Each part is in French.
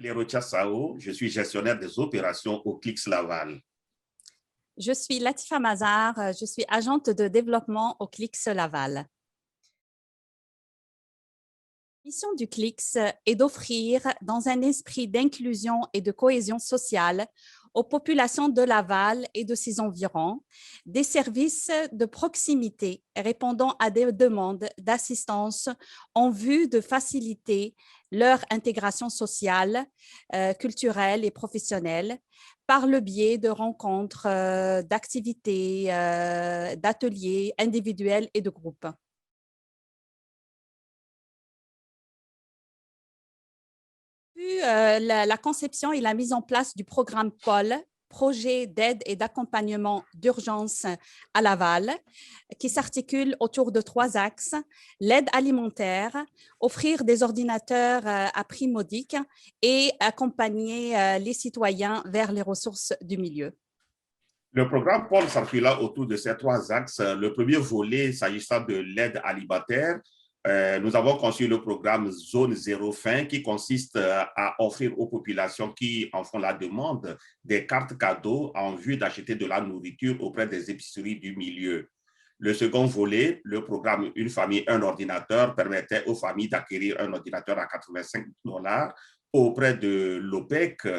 Lerotia Sao, je suis gestionnaire des opérations au Clix Laval. Je suis Latifa Mazar, je suis agente de développement au Clix Laval. La mission du Clix est d'offrir, dans un esprit d'inclusion et de cohésion sociale, aux populations de Laval et de ses environs, des services de proximité répondant à des demandes d'assistance en vue de faciliter leur intégration sociale, culturelle et professionnelle par le biais de rencontres, d'activités, d'ateliers individuels et de groupes. La conception et la mise en place du programme POL, projet d'aide et d'accompagnement d'urgence à Laval, qui s'articule autour de 3 axes: l'aide alimentaire, offrir des ordinateurs à prix modique et accompagner les citoyens vers les ressources du milieu. Le programme POL s'articula autour de ces 3 axes. Le premier volet, s'agissant de l'aide alimentaire, nous avons conçu le programme Zone Zéro Faim qui consiste à offrir aux populations qui en font la demande des cartes cadeaux en vue d'acheter de la nourriture auprès des épiceries du milieu. Le second volet, le programme Une famille, un ordinateur, permettait aux familles d'acquérir un ordinateur à 85 $ auprès de l'OPEC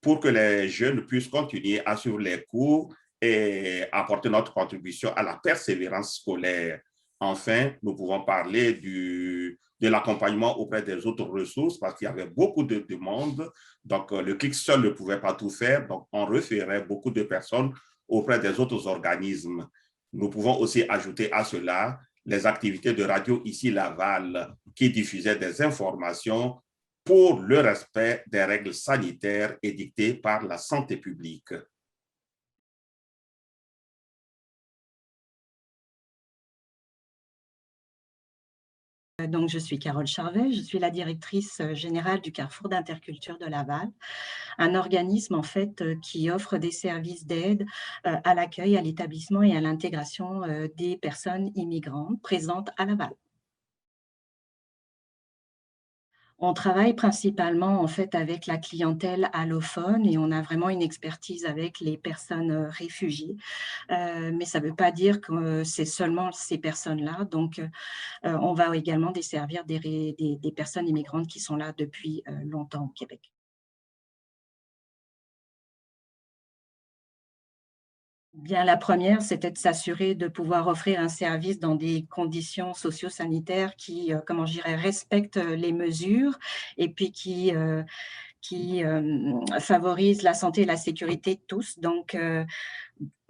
pour que les jeunes puissent continuer à suivre les cours et apporter notre contribution à la persévérance scolaire. Enfin, nous pouvons parler de l'accompagnement auprès des autres ressources parce qu'il y avait beaucoup de demandes. Donc, le Clix seul ne pouvait pas tout faire. Donc, on référait beaucoup de personnes auprès des autres organismes. Nous pouvons aussi ajouter à cela les activités de Radio Ici Laval qui diffusaient des informations pour le respect des règles sanitaires édictées par la santé publique. Donc, je suis Carole Charvet, je suis la directrice générale du Carrefour d'Interculture de Laval, un organisme en fait qui offre des services d'aide à l'accueil, à l'établissement et à l'intégration des personnes immigrantes présentes à Laval. On travaille principalement en fait avec la clientèle allophone et on a vraiment une expertise avec les personnes réfugiées, mais ça ne veut pas dire que c'est seulement ces personnes-là. Donc, on va également desservir des personnes immigrantes qui sont là depuis longtemps au Québec. Bien, la première, c'était de s'assurer de pouvoir offrir un service dans des conditions socio-sanitaires qui, comment je dirais, respectent les mesures et puis qui favorisent la santé et la sécurité de tous. Donc,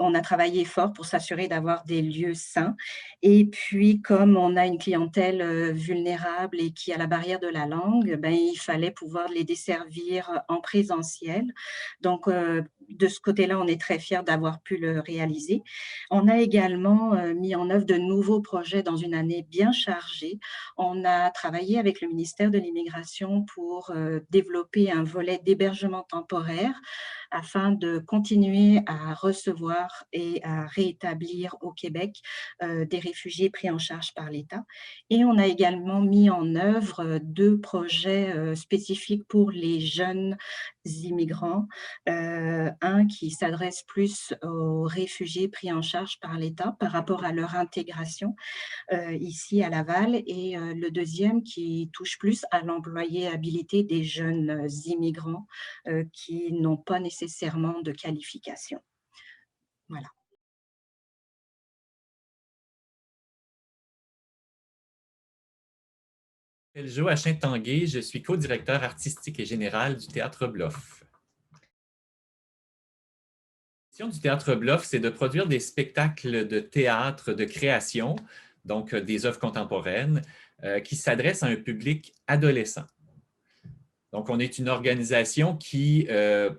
on a travaillé fort pour s'assurer d'avoir des lieux sains. Et puis, comme on a une clientèle vulnérable et qui a la barrière de la langue, ben, il fallait pouvoir les desservir en présentiel. Donc, de ce côté-là, on est très fiers d'avoir pu le réaliser. On a également mis en œuvre de nouveaux projets dans une année bien chargée. On a travaillé avec le ministère de l'Immigration pour développer un volet d'hébergement temporaire afin de continuer à recevoir et à rétablir au Québec des réfugiés pris en charge par l'État. Et on a également mis en œuvre 2 projets spécifiques pour les jeunes immigrants. Un qui s'adresse plus aux réfugiés pris en charge par l'État par rapport à leur intégration ici à Laval, et le deuxième qui touche plus à l'employabilité des jeunes immigrants qui n'ont pas nécessairement de qualification. Voilà. Je m'appelle Joachim Tanguay, je suis co-directeur artistique et général du Théâtre Bluff. La mission du Théâtre Bluff, c'est de produire des spectacles de théâtre de création, donc des œuvres contemporaines, qui s'adressent à un public adolescent. Donc, on est une organisation qui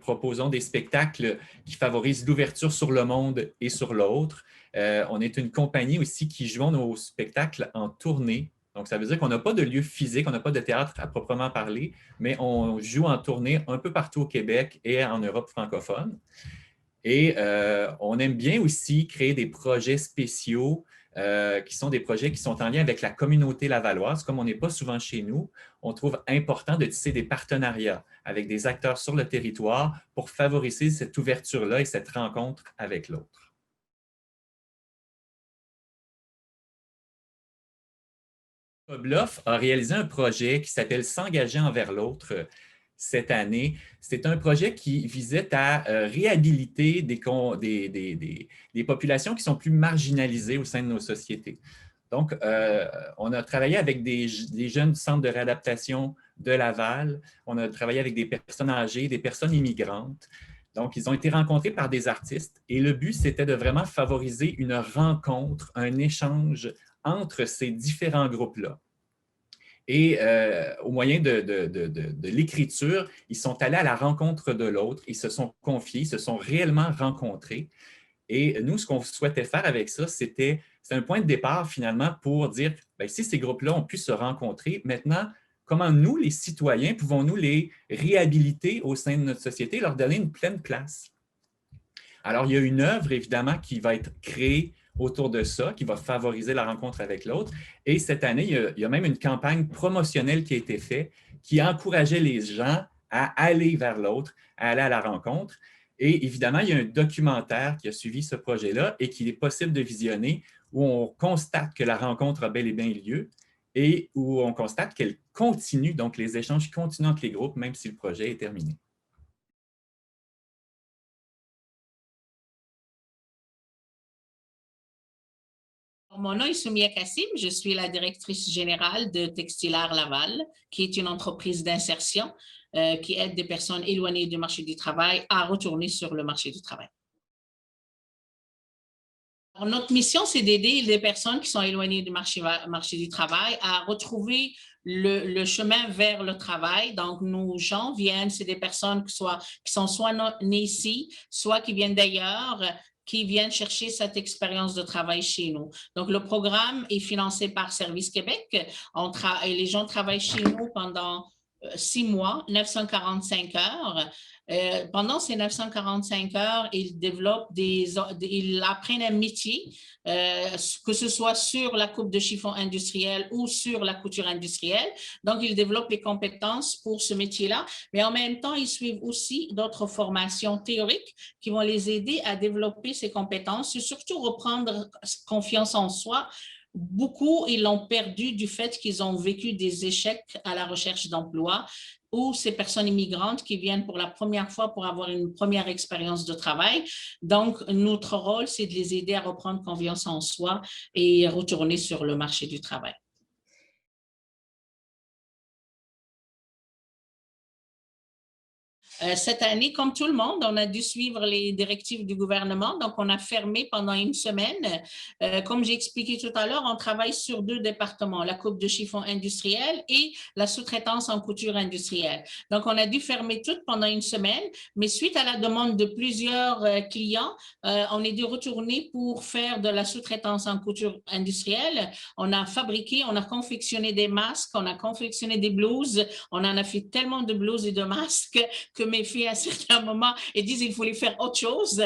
proposons des spectacles qui favorisent l'ouverture sur le monde et sur l'autre. On est une compagnie aussi qui joue nos spectacles en tournée. Donc, ça veut dire qu'on n'a pas de lieu physique, on n'a pas de théâtre à proprement parler, mais on joue en tournée un peu partout au Québec et en Europe francophone. Et on aime bien aussi créer des projets spéciaux qui sont des projets qui sont en lien avec la communauté lavalloise. Comme on n'est pas souvent chez nous, on trouve important de tisser des partenariats avec des acteurs sur le territoire pour favoriser cette ouverture-là et cette rencontre avec l'autre. Bluff a réalisé un projet qui s'appelle « S'engager envers l'autre » cette année. C'est un projet qui visait à réhabiliter des populations qui sont plus marginalisées au sein de nos sociétés. Donc, on a travaillé avec des jeunes du Centre de réadaptation de Laval. On a travaillé avec des personnes âgées, des personnes immigrantes. Donc, ils ont été rencontrés par des artistes et le but, c'était de vraiment favoriser une rencontre, un échange entre ces différents groupes-là. Et au moyen de l'écriture, ils sont allés à la rencontre de l'autre, ils se sont confiés, ils se sont réellement rencontrés. Et nous, ce qu'on souhaitait faire avec ça, c'est un point de départ finalement pour dire, bien, si ces groupes-là ont pu se rencontrer, maintenant, comment nous, les citoyens, pouvons-nous les réhabiliter au sein de notre société, leur donner une pleine place? Alors, il y a une œuvre, évidemment, qui va être créée autour de ça, qui va favoriser la rencontre avec l'autre. Et cette année, il y a même une campagne promotionnelle qui a été faite qui encourageait les gens à aller vers l'autre, à aller à la rencontre. Et évidemment, il y a un documentaire qui a suivi ce projet-là et qu'il est possible de visionner où on constate que la rencontre a bel et bien eu lieu et où on constate qu'elle continue, donc les échanges continuent entre les groupes, même si le projet est terminé. Mon nom est Soumia Kassim, je suis la directrice générale de Textilaire Laval, qui est une entreprise d'insertion qui aide des personnes éloignées du marché du travail à retourner sur le marché du travail. Alors, notre mission, c'est d'aider les personnes qui sont éloignées du marché du travail à retrouver le chemin vers le travail. Donc, nos gens viennent, c'est des personnes qui sont soit nées ici, soit qui viennent d'ailleurs, qui viennent chercher cette expérience de travail chez nous. Donc, le programme est financé par Service Québec. Et les gens travaillent chez nous pendant 6 mois, 945 heures. Pendant ces 945 heures, ils apprennent un métier, que ce soit sur la coupe de chiffon industriel ou sur la couture industrielle. Donc, ils développent les compétences pour ce métier-là, mais en même temps, ils suivent aussi d'autres formations théoriques qui vont les aider à développer ces compétences et surtout reprendre confiance en soi. Beaucoup, ils l'ont perdu du fait qu'ils ont vécu des échecs à la recherche d'emploi ou ces personnes immigrantes qui viennent pour la première fois pour avoir une première expérience de travail. Donc, notre rôle, c'est de les aider à reprendre confiance en soi et retourner sur le marché du travail. Cette année, comme tout le monde, on a dû suivre les directives du gouvernement. Donc, on a fermé pendant une semaine. Comme j'ai expliqué tout à l'heure, on travaille sur 2 départements, la coupe de chiffon industrielle et la sous-traitance en couture industrielle. Donc, on a dû fermer tout pendant une semaine, mais suite à la demande de plusieurs clients, on est dû retourner pour faire de la sous-traitance en couture industrielle. On a fabriqué, on a confectionné des masques, on a confectionné des blouses. On en a fait tellement de blouses et de masques que mes filles, à certains moments, elles disent qu'il fallait faire autre chose.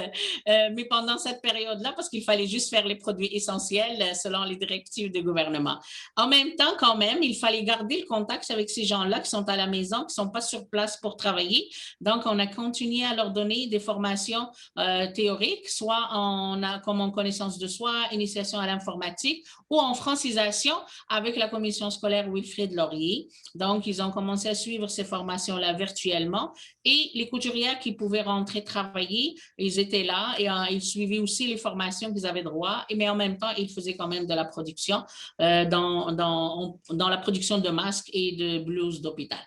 Mais pendant cette période-là, parce qu'il fallait juste faire les produits essentiels selon les directives du gouvernement. En même temps, quand même, il fallait garder le contact avec ces gens-là qui sont à la maison, qui ne sont pas sur place pour travailler. Donc, on a continué à leur donner des formations théoriques, soit comme en connaissance de soi, initiation à l'informatique, ou en francisation avec la commission scolaire Wilfrid Laurier. Donc, ils ont commencé à suivre ces formations-là virtuellement. Et les couturières qui pouvaient rentrer travailler, ils étaient là et ils suivaient aussi les formations qu'ils avaient droit, mais en même temps, ils faisaient quand même de la production dans la production de masques et de blouses d'hôpital.